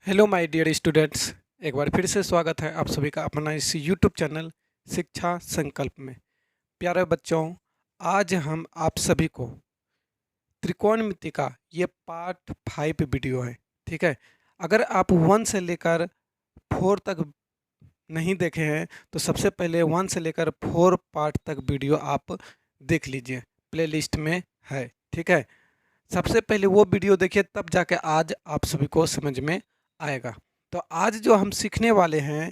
Hello my dear students, एक बार फिर से स्वागत है आप सभी का अपना इस यूट्यूब चैनल शिक्षा संकल्प में। प्यारे बच्चों, आज हम आप सभी को त्रिकोणमिति का ये पार्ट 5 वीडियो है। ठीक है, अगर आप 1 से लेकर 4 तक नहीं देखे हैं तो सबसे पहले 1 से लेकर 4 पार्ट तक वीडियो आप देख लीजिए, प्लेलिस्ट में है। ठीक है, सबसे पहले वो वीडियो देखिए, तब जाके आज आप सभी को समझ में आएगा। तो आज जो हम सीखने वाले हैं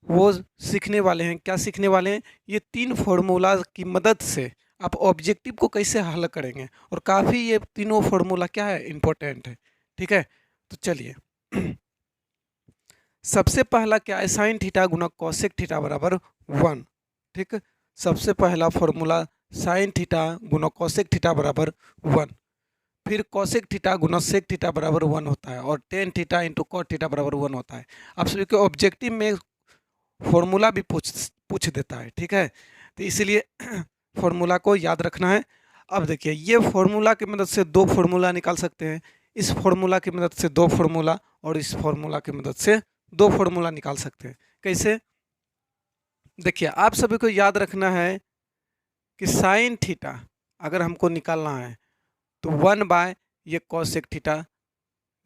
वो सीखने वाले हैं, क्या सीखने वाले हैं, ये 3 फार्मूला की मदद से आप ऑब्जेक्टिव को कैसे हल करेंगे। और काफ़ी ये तीनों फार्मूला क्या है, इम्पोर्टेंट है। ठीक है, तो चलिए सबसे पहला क्या है, साइन थीटा गुना कॉसेक थीटा बराबर 1। ठीक, सबसे पहला फार्मूला साइन थीटा गुना कॉसेक थीटा बराबर 1। फिर कॉसेक थीटा गुना सेक थीटा बराबर 1 होता है, और tan theta into cot theta बराबर 1 होता है। आप सभी को ऑब्जेक्टिव में फॉर्मूला भी पूछ देता है। ठीक है, तो इसीलिए फॉर्मूला को याद रखना है। अब देखिए, ये फॉर्मूला की मदद से 2 फार्मूला निकाल सकते हैं, इस फॉर्मूला की मदद से 2 फार्मूला, और इस फॉर्मूला की मदद से 2 फार्मूला निकाल सकते हैं। कैसे, देखिए आप सभी को याद रखना है कि साइन थीटा अगर हमको निकालना है तो 1 बाय ये कॉसेक थीटा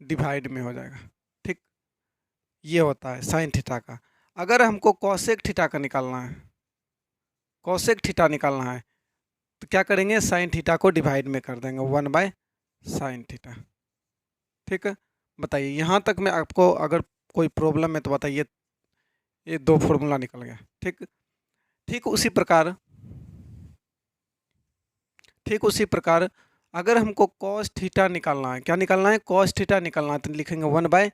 डिवाइड में हो जाएगा। ठीक, ये होता है साइन थीटा का। अगर हमको कॉसेक थीटा का निकालना है, कॉसेक थीटा निकालना है, तो क्या करेंगे, साइन थीटा को डिवाइड में कर देंगे 1 बाय साइन थीटा। ठीक है, बताइए यहाँ तक में आपको अगर कोई प्रॉब्लम है तो बताइए। ये 2 फॉर्मूला निकल गया। ठीक, ठीक उसी प्रकार ठीक उसी प्रकार अगर हमको कॉस थीटा निकालना है, क्या निकालना है, कॉस थीटा निकालना है, तो लिखेंगे 1 बाय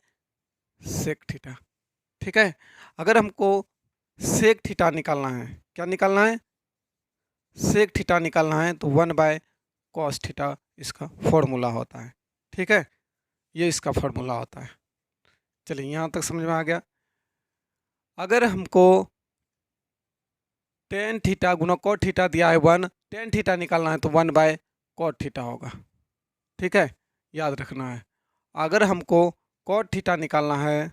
सेक थीटा। ठीक है, अगर हमको सेक थीटा निकालना है, क्या निकालना है, सेक थीटा निकालना है, तो 1 बाय कॉस थीटा इसका फॉर्मूला होता है। ठीक है, ये इसका फॉर्मूला होता है। चलिए यहाँ तक समझ में आ गया। अगर हमको टेन थीटा गुना कॉट थीटा दिया है 1, टेन थीटा निकालना है तो 1 बाय कॉट थीटा होगा। ठीक है, याद रखना है। अगर हमको कॉट थीटा निकालना है,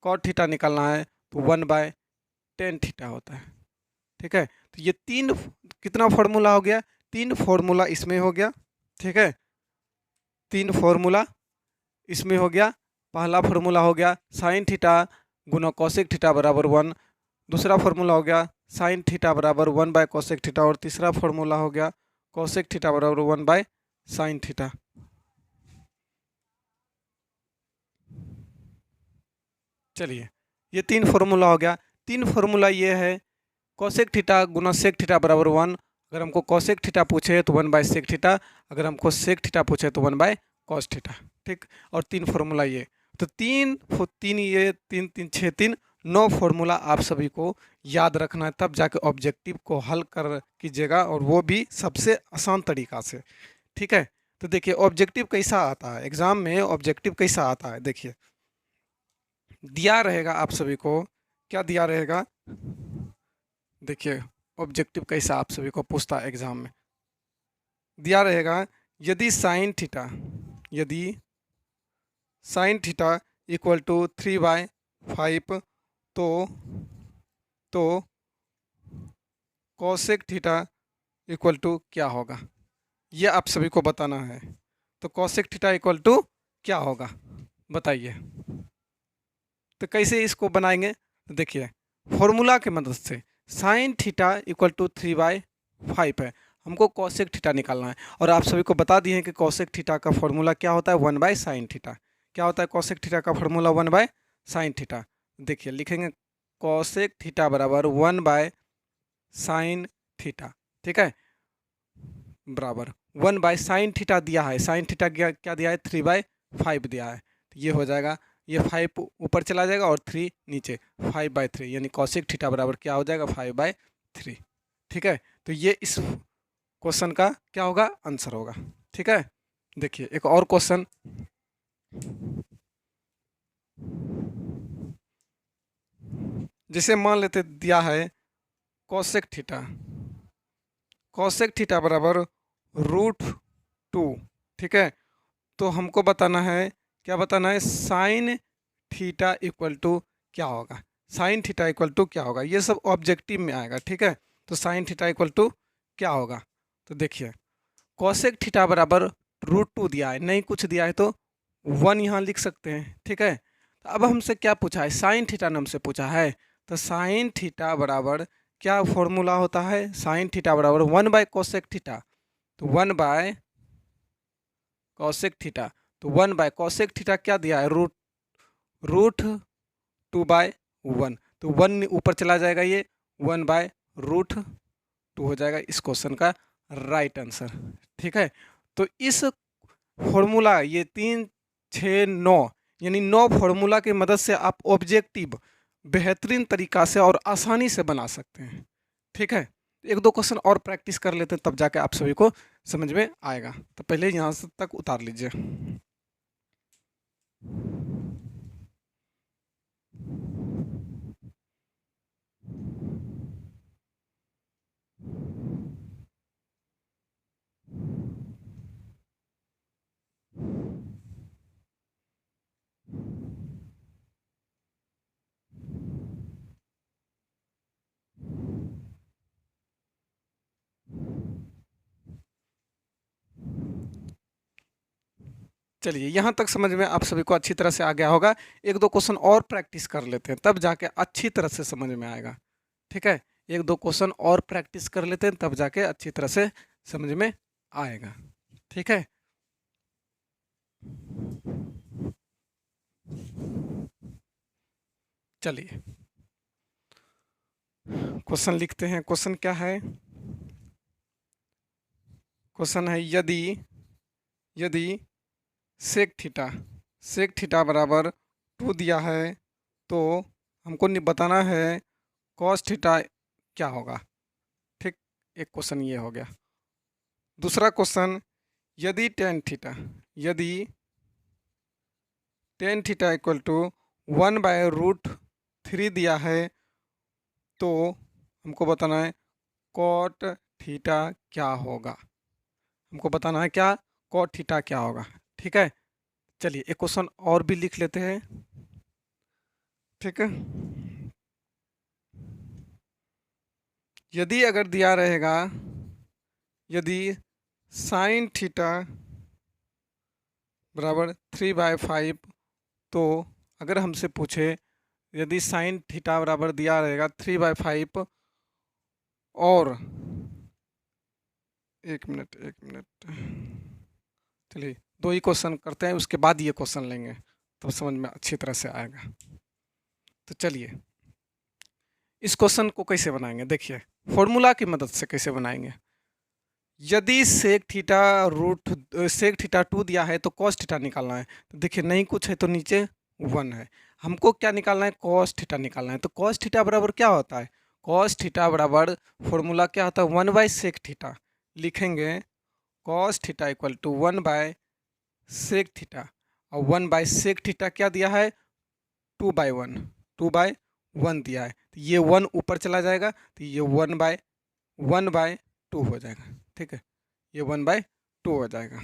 कॉट थीटा निकालना है, तो 1 बाय टेन थीटा होता है। ठीक है, तो ये 3 कितना फॉर्मूला हो गया, 3 फॉर्मूला इसमें हो गया। ठीक है, 3 फॉर्मूला इसमें हो गया। पहला फार्मूला हो गया साइन थीटा गुना कॉसेक थीटा बराबर 1। दूसरा फार्मूला हो गया साइन थीटा बराबर 1 बाय कॉसेक थीटा। और तीसरा फार्मूला हो गया कॉसेक थीटा बराबर 1 बाय साइन थीटा। चलिए, ये 3 फार्मूला हो गया। 3 फार्मूला ये है, कॉसेक थीटा गुना सेक थीटा बराबर 1। अगर हमको कॉसेक थीटा पूछे तो 1 बाय सेक थीटा, अगर हमको सेक थीटा पूछे तो 1 बाय कॉस थीटा। ठीक, और 3 फार्मूला ये, तो तीन ये 3 3 6 3 9 फार्मूला आप सभी को याद रखना है, तब जाके ऑब्जेक्टिव को हल कर कीजिएगा, और वो भी सबसे आसान तरीका से। ठीक है, तो देखिए ऑब्जेक्टिव कैसा आता है, एग्जाम में ऑब्जेक्टिव कैसा आता है। देखिए दिया रहेगा आप सभी को, क्या दिया रहेगा, देखिए ऑब्जेक्टिव कैसा आप सभी को पूछता है एग्जाम में। दिया रहेगा यदि साइन थीटा, यदि साइन थीटा इक्वल टू 3/5, तो कॉसेक थीटा इक्वल टू क्या होगा, ये आप सभी को बताना है। तो कॉसेक थीटा इक्वल टू क्या होगा बताइए। तो कैसे इसको बनाएंगे, तो देखिए फॉर्मूला की मदद से साइन थीटा इक्वल टू 3/5 है, हमको कॉसेक थीटा निकालना है। और आप सभी को बता दिए हैं कि कॉसेक थीटा का फॉर्मूला क्या होता है, 1 बाय साइन थीटा। क्या होता है कॉसेक थीटा का फॉर्मूला, 1 बाय साइन थीटा। देखिए लिखेंगे कॉसेक थीटा बराबर 1 बाय साइन थीटा। ठीक है, बराबर 1 बाय साइन थीटा दिया है, साइन थीटा क्या दिया है, 3/5 दिया है। तो ये हो जाएगा, ये 5 ऊपर चला जाएगा और 3 नीचे, 5/3, यानी कॉसेक थीटा बराबर क्या हो जाएगा, 5/3। ठीक है, तो ये इस क्वेश्चन का क्या होगा, आंसर होगा। ठीक है, देखिए एक और क्वेश्चन, जैसे मान लेते दिया है कॉसेक थीटा, कॉसेक थीटा बराबर √2। ठीक है, तो हमको बताना है क्या बताना है, साइन थीटा इक्वल टू क्या होगा, साइन थीटा इक्वल टू क्या होगा, ये सब ऑब्जेक्टिव में आएगा। ठीक है, तो साइन थीटा इक्वल टू क्या होगा, तो देखिए कॉसेक थीटा बराबर √2 दिया है, नहीं कुछ दिया है तो 1 यहाँ लिख सकते हैं। ठीक है, तो अब हमसे क्या पूछा है, साइन थीटा ने हमसे पूछा है, तो साइन थीटा बराबर क्या फॉर्मूला होता है, साइन थीटा बराबर 1/कोसेक थीटा, तो 1/कोसेक थीटा, तो 1/कोसेक थीटा क्या दिया है, √2/1, तो 1 ऊपर चला जाएगा, ये 1/√2 हो जाएगा इस क्वेश्चन का राइट आंसर। ठीक है, तो इस फॉर्मूला ये 3, 6, 9 यानी 9 फॉर्मूला की मदद से आप ऑब्जेक्टिव बेहतरीन तरीका से और आसानी से बना सकते हैं। ठीक है, एक दो क्वेश्चन और प्रैक्टिस कर लेते हैं, तब जाके आप सभी को समझ में आएगा। तो पहले यहाँ से तक उतार लीजिए। चलिए यहाँ तक समझ में आप सभी को अच्छी तरह से आ गया होगा। एक दो क्वेश्चन और प्रैक्टिस कर लेते हैं, तब जाके अच्छी तरह से समझ में आएगा। ठीक है, एक दो क्वेश्चन और प्रैक्टिस कर लेते हैं, तब जाके अच्छी तरह से समझ में आएगा। ठीक है, चलिए क्वेश्चन लिखते हैं। क्वेश्चन क्या है, क्वेश्चन है यदि सेक थीटा बराबर 2 दिया है तो हमको बताना है कॉस थीटा क्या होगा। ठीक, एक क्वेश्चन ये हो गया। दूसरा क्वेश्चन, यदि टेन थीटा इक्वल टू 1/√3 दिया है तो हमको बताना है कॉट थीटा क्या होगा, हमको बताना है क्या, कॉट थीटा क्या होगा। ठीक है, चलिए एक क्वेश्चन और भी लिख लेते हैं। ठीक है, यदि अगर दिया रहेगा, यदि साइन थीटा बराबर 3/5, तो अगर हमसे पूछे यदि साइन थीटा बराबर दिया रहेगा 3/5 और एक मिनट चलिए दो ही क्वेश्चन करते हैं, उसके बाद ये क्वेश्चन लेंगे तो समझ में अच्छी तरह से आएगा। तो चलिए इस क्वेश्चन को कैसे बनाएंगे, देखिए फॉर्मूला की मदद से कैसे बनाएंगे। यदि सेक थीटा 2 दिया है तो कॉस थीटा निकालना है, तो देखिए नहीं कुछ है तो नीचे 1 है, हमको क्या निकालना है, कॉस थीटा निकालना है। तो कॉस थीटा बराबर क्या होता है, कॉस थीटा बराबर फॉर्मूला क्या होता है, 1/सेक थीटा, लिखेंगे कॉस थीटा इक्वल टू 1/सेक थीटा, और 1/सेक थीटा क्या दिया है, 2/1 दिया है, तो ये 1 ऊपर चला जाएगा, तो ये 1/2 हो जाएगा। ठीक है, ये 1/2 हो जाएगा।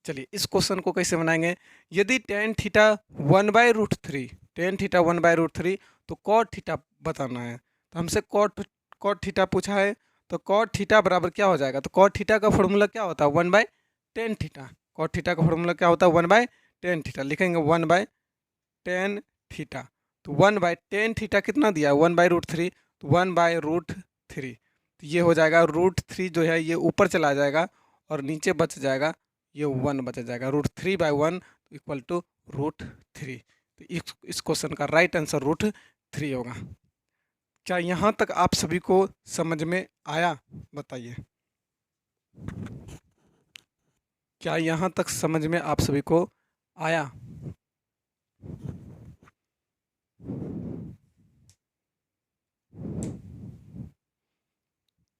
चलिए इस क्वेश्चन को कैसे बनाएंगे, यदि टेन थीटा 1/√3 तो कॉट थीटा बताना है, तो हमसे कॉट थीटा पूछा है, तो कॉट थीटा बराबर क्या हो जाएगा, तो कॉट थीटा का फॉर्मूला क्या होता है, 1/tan थीटा, कॉट थीटा का फॉर्मूला क्या होता है, 1/tan थीटा, लिखेंगे 1/tan थीटा, तो 1/tan थीटा कितना दिया है, 1/√3, तो 1/√3, तो ये हो जाएगा √3 जो है ये ऊपर चला जाएगा और नीचे बच जाएगा, ये 1 बच जाएगा, √3/1 इक्वल टू √3, तो इस क्वेश्चन का राइट आंसर √3 होगा। क्या यहाँ तक आप सभी को समझ में आया, बताइए, क्या यहाँ तक समझ में आप सभी को आया।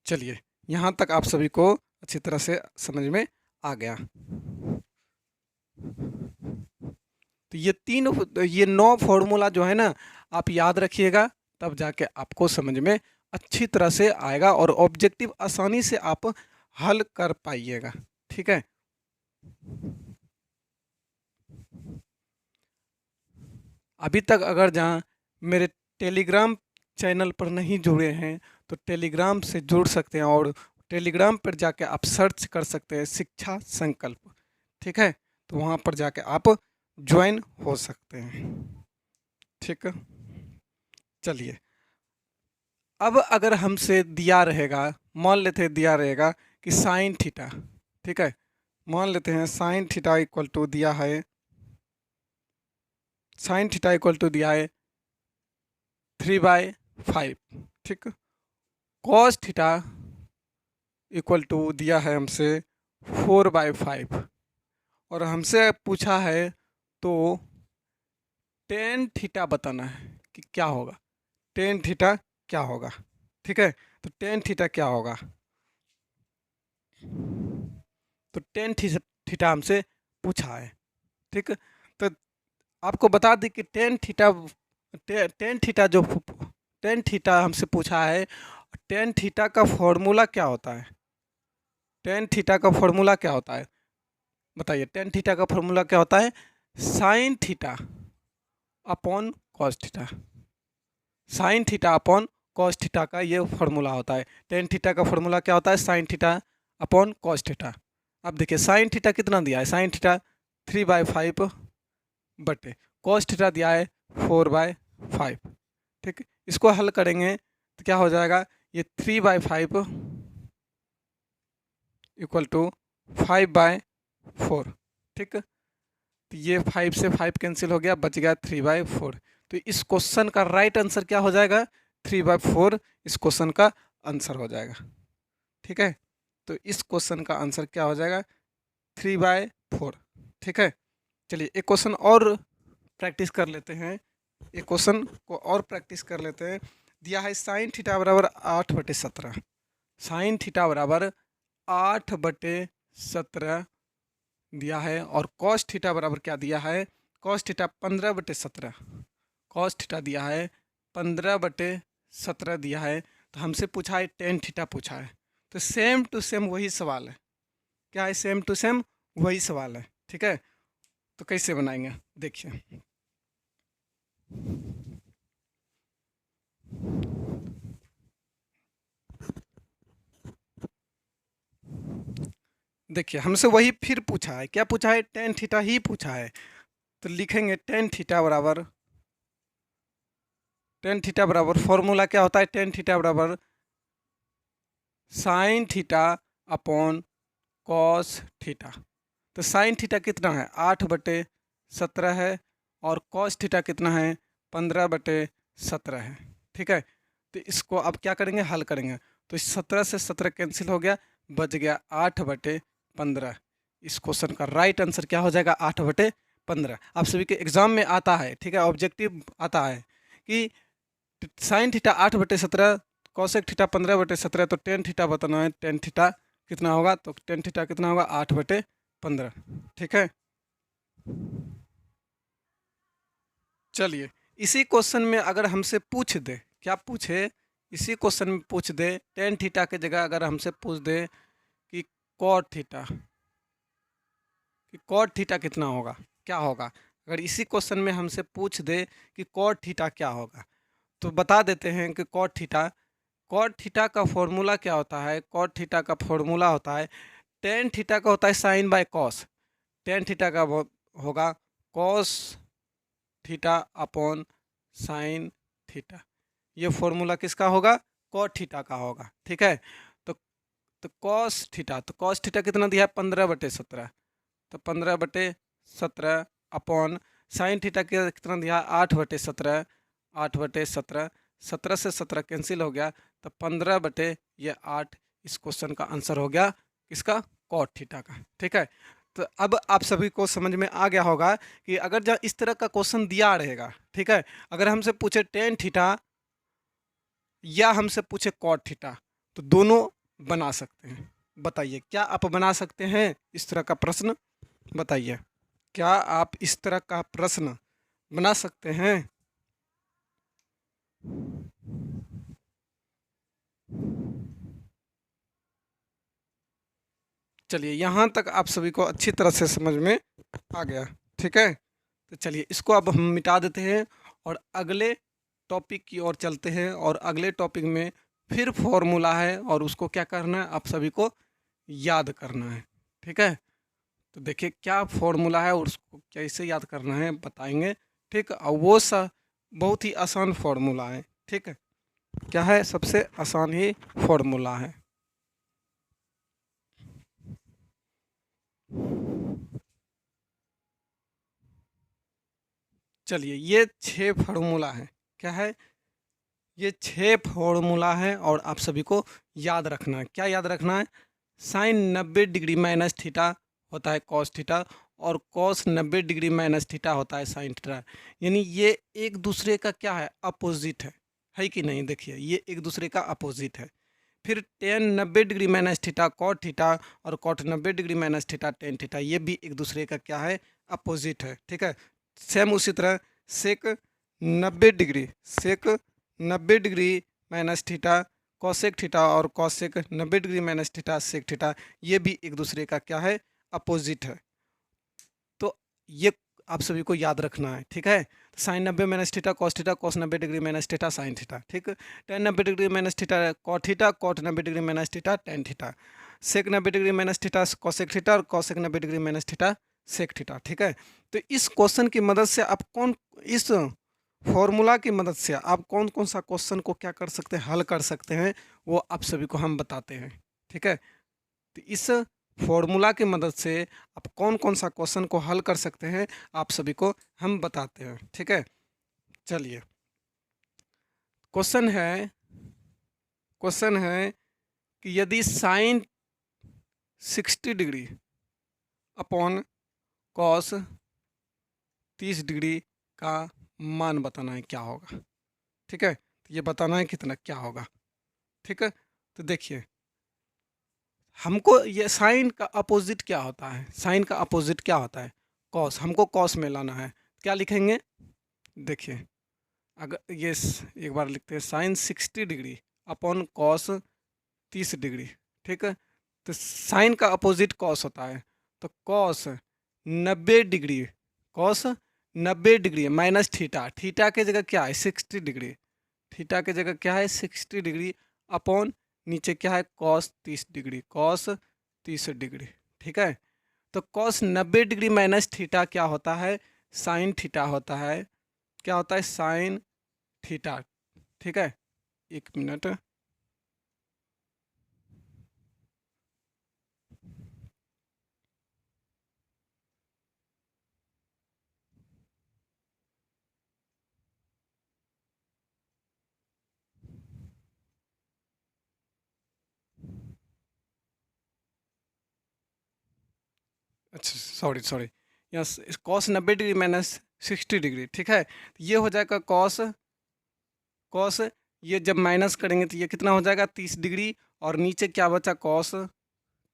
चलिए यहाँ तक आप सभी को अच्छी तरह से समझ में आ गया। तो ये 9 फॉर्मूला जो है ना आप याद रखिएगा, तब जाके आपको समझ में अच्छी तरह से आएगा और ऑब्जेक्टिव आसानी से आप हल कर पाइएगा। ठीक है, अभी तक अगर जहाँ मेरे टेलीग्राम चैनल पर नहीं जुड़े हैं तो टेलीग्राम से जुड़ सकते हैं और टेलीग्राम पर जाके आप सर्च कर सकते हैं शिक्षा संकल्प, ठीक है। तो वहाँ पर जाके आप ज्वाइन हो सकते हैं, ठीक है। चलिए, अब अगर हमसे दिया रहेगा, मान लेते हैं दिया रहेगा कि साइन थीटा, ठीक है, मान लेते हैं साइन थीटा इक्वल टू दिया है, साइन थीटा इक्वल टू दिया है 3/5, ठीक। कॉस थीटा इक्वल टू दिया है हमसे 4/5 और हमसे पूछा है तो टेन थीटा बताना है कि क्या होगा, टेन थीटा क्या होगा, ठीक है। तो टेन थीटा क्या होगा, तो टेन थीटा हमसे पूछा है, ठीक। तो आपको बता दें कि टेन थीटा जो टेन थीटा हमसे पूछा है, टेन थीटा का फॉर्मूला क्या होता है, टेन थीटा का फॉर्मूला क्या होता है बताइए। टेन थीटा का फॉर्मूला क्या होता है, sine theta upon cos theta, sine theta upon cos theta का ये फॉर्मूला होता है। टेन थीटा का फॉर्मूला क्या होता है, sine theta upon cos theta. अब देखिए साइन थीटा कितना दिया है, साइन थीटा 3/5 बटे कॉस थीटा दिया है 4/5, ठीक। इसको हल करेंगे तो क्या हो जाएगा, ये 3/5 इक्वल टू 5/4, ठीक। तो ये 5 से 5 कैंसिल हो गया, बच गया 3/4। तो इस क्वेश्चन का राइट आंसर क्या हो जाएगा, 3/4 इस क्वेश्चन का आंसर हो जाएगा, ठीक है। तो इस क्वेश्चन का आंसर क्या हो जाएगा, 3/4, ठीक है। चलिए एक क्वेश्चन और प्रैक्टिस कर लेते हैं, एक क्वेश्चन को और प्रैक्टिस कर लेते हैं। दिया है साइन थीटा बराबर 8/17, साइन थीटा बराबर 8/17 दिया है और कॉस थीटा बराबर क्या दिया है, कॉस थीटा 15/17, कॉस थीटा दिया है 15/17 दिया है। तो हमसे पूछा है टेन थीटा पूछा है, तो सेम टू सेम वही सवाल है, क्या है, सेम टू सेम वही सवाल है, ठीक है। तो कैसे बनाएंगे देखिए, देखिए हमसे वही फिर पूछा है, क्या पूछा है, टेन थीटा ही पूछा है। तो लिखेंगे टेन थीटा बराबर फॉर्मूला क्या होता है, टेन थीटा बराबर sine theta upon cos theta. तो साइन थीटा कितना है, 8/17 है और कॉस थीटा कितना है, 15/17 है, ठीक है। तो इसको अब क्या करेंगे, हल करेंगे। तो 17 से 17 कैंसिल हो गया, बच गया 8/15। इस क्वेश्चन का राइट आंसर क्या हो जाएगा, 8/15। आप सभी के एग्जाम में आता है, ठीक है, ऑब्जेक्टिव आता है कि साइन थीटा 8/17, कॉसेक थीटा 15/17, तो टेन थीटा बताना है, टेन थीटा कितना होगा, तो टेन थीटा कितना होगा, 8/15, ठीक है। चलिए इसी क्वेश्चन में अगर हमसे पूछ दे, क्या पूछे, इसी क्वेश्चन में पूछ दे, टेन थीटा की जगह अगर हमसे पूछ दे कि कॉट थीटा, कि कॉट थीटा कितना होगा, क्या होगा। अगर इसी क्वेश्चन में हमसे पूछ दे कि कॉट थीटा क्या होगा, तो बता देते हैं कि कॉट थीटा का फॉर्मूला क्या होता है, कॉट थीटा का फॉर्मूला होता है, टेन थीटा का होता है sine by cos, tan theta का होगा cos theta upon sine theta. ये फॉर्मूला किसका होगा, कॉट थीटा का होगा, ठीक है। तो कॉस थीटा, तो कॉस थीटा कितना दिया है, 15/17, तो 15/17 अपॉन साइन थीटा कितना दिया है, 8/17, 8/17, 17 से 17 कैंसिल हो गया, तो 15/8 इस क्वेश्चन का आंसर हो गया इसका, कॉट थीटा का, ठीक है। तो अब आप सभी को समझ में आ गया होगा कि अगर जब इस तरह का क्वेश्चन दिया रहेगा, ठीक है, अगर हमसे पूछे टेन थीटा या हमसे पूछे कॉट थीटा, तो दोनों बना सकते हैं। बताइए क्या आप बना सकते हैं इस तरह का प्रश्न, बताइए क्या आप इस तरह का प्रश्न बना सकते हैं। चलिए यहाँ तक आप सभी को अच्छी तरह से समझ में आ गया, ठीक है। तो चलिए इसको अब हम मिटा देते हैं और अगले टॉपिक की ओर चलते हैं, और अगले टॉपिक में फिर फॉर्मूला है और उसको क्या करना है, आप सभी को याद करना है। ठीक है, तो देखिए क्या फॉर्मूला है और उसको कैसे याद करना है बताएंगे। ठीक, और वो बहुत ही आसान फॉर्मूला है। ठीक है, क्या है, सबसे आसान ही फॉर्मूला है। चलिए ये 6 फार्मूला है। क्या है, ये 6 फार्मूला है और आप सभी को याद रखना है। क्या याद रखना है, साइन 90 डिग्री माइनस थीटा होता है कॉस थीटा, और कॉस 90 डिग्री माइनस थीटा होता है साइन थीटा। यानी ये एक दूसरे का क्या है, अपोजिट है कि नहीं। देखिए ये एक दूसरे का अपोजिट है। फिर tan 90 degree minus theta cot theta, और cot 90 degree minus theta tan theta, ये भी एक दूसरे का क्या है, अपोजिट है। ठीक है, सेम उसी तरह sec 90 degree, sec 90 degree minus theta cosec theta, और cosec 90 degree minus theta sec theta, ये भी एक दूसरे का क्या है, अपोजिट है। तो ये आप सभी को याद रखना है। ठीक है, sine 90 minus theta cos 90 degree minus theta sine theta. ठीक, tan 90 degree minus theta cot 90 degree minus theta tan theta, sec 90 degree minus theta cosec theta, और cosec 90 degree minus theta sec theta. ठीक है, तो इस question की मदद से आप इस फॉर्मूला की मदद से आप कौन कौन सा क्वेश्चन को क्या कर सकते हैं, हल कर सकते हैं, वो आप सभी को हम बताते हैं। ठीक है, तो इस फॉर्मूला की मदद से आप कौन कौन सा क्वेश्चन को हल कर सकते हैं, आप सभी को हम बताते हैं। ठीक है, चलिए क्वेश्चन है कि यदि sine 60 degree upon cos 30 degree का मान बताना है, क्या होगा। ठीक है, तो ये बताना है कितना क्या होगा। ठीक है, तो देखिए हमको ये साइन का अपोजिट क्या होता है, साइन का अपोजिट क्या होता है, कॉस। हमको कॉस में लाना है, क्या लिखेंगे, देखिए अगर ये एक बार लिखते हैं, sine 60 degree upon cos 30 degree. ठीक है, तो साइन का अपोजिट कॉस होता है, तो cos 90 degree, cos 90 degree minus theta, theta के जगह क्या है 60 डिग्री, थीटा के जगह क्या है 60 डिग्री, अपॉन नीचे क्या है कॉस 30 डिग्री, कॉस 30 डिग्री। ठीक है, तो कॉस 90 डिग्री माइनस थीटा क्या होता है, साइन थीटा होता है। क्या होता है, साइन थीटा। ठीक है, एक मिनट, अच्छा sorry yes, cos 90 degree minus 60 degree. ठीक है, ये हो जाएगा कॉस, कॉस ये जब माइनस करेंगे तो ये कितना हो जाएगा 30 डिग्री, और नीचे क्या बचा कॉस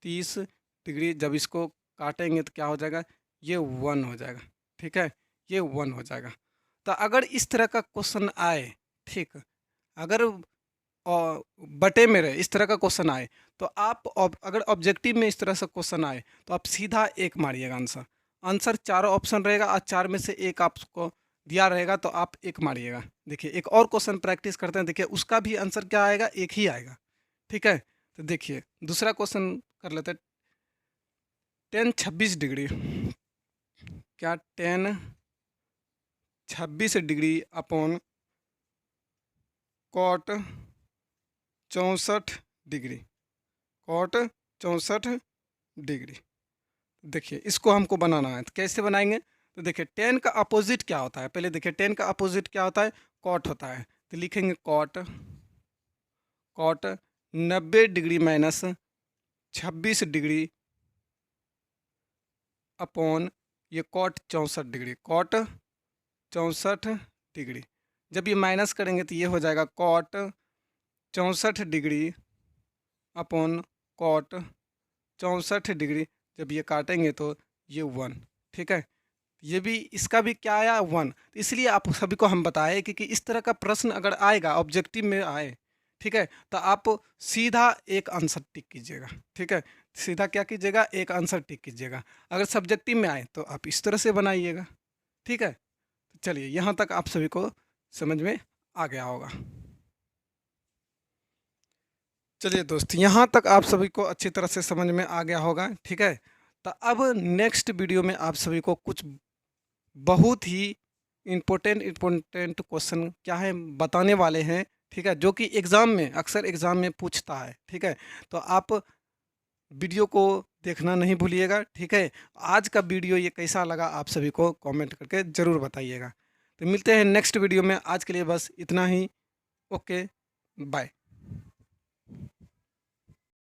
30 डिग्री, जब इसको काटेंगे तो क्या हो जाएगा, ये 1 हो जाएगा। ठीक है, ये 1 हो जाएगा। तो अगर इस तरह का क्वेश्चन आए, ठीक, अगर बटे में रहे इस तरह का क्वेश्चन आए, तो आप अगर ऑब्जेक्टिव में इस तरह से क्वेश्चन आए तो आप सीधा एक मारिएगा आंसर। आंसर चारों ऑप्शन रहेगा और चार में से एक आपको दिया रहेगा, तो आप एक मारिएगा। देखिए एक और क्वेश्चन प्रैक्टिस करते हैं, देखिए उसका भी आंसर क्या आएगा, एक ही आएगा। ठीक है, तो देखिए दूसरा क्वेश्चन कर लेते हैं, टेन 26 डिग्री, क्या tan 26 degree upon cot 64 degree, cot 64 degree. देखिए इसको हमको बनाना है, तो कैसे बनाएंगे, तो देखिए टेन का अपोजिट क्या होता है, पहले देखिए टेन का अपोजिट क्या होता है, कॉट होता है। तो लिखेंगे cot, cot 90 degree minus 26 degree upon ये कॉट 64 डिग्री, कॉट 64 डिग्री। जब ये माइनस करेंगे तो ये हो जाएगा cot 64 degree upon cot 64 degree, जब ये काटेंगे तो ये 1। ठीक है, ये भी इसका भी क्या आया 1। इसलिए आप सभी को हम बताएं कि इस तरह का प्रश्न अगर आएगा ऑब्जेक्टिव में आए, ठीक है, तो आप सीधा एक आंसर टिक कीजिएगा। ठीक है, सीधा क्या कीजिएगा, एक आंसर टिक कीजिएगा। अगर सब्जेक्टिव में आए तो आप इस तरह से बनाइएगा। ठीक है, चलिए यहाँ तक आप सभी को समझ में आ गया होगा। चलिए दोस्त, यहाँ तक आप सभी को अच्छी तरह से समझ में आ गया होगा। ठीक है, तो अब नेक्स्ट वीडियो में आप सभी को कुछ बहुत ही इम्पोर्टेंट क्वेश्चन क्या है बताने वाले हैं। ठीक है, जो कि एग्ज़ाम में अक्सर एग्ज़ाम में पूछता है। ठीक है, तो आप वीडियो को देखना नहीं भूलिएगा। ठीक है, आज का वीडियो ये कैसा लगा आप सभी को कमेंट करके ज़रूर बताइएगा। तो मिलते हैं नेक्स्ट वीडियो में, आज के लिए बस इतना ही। Okay, bye.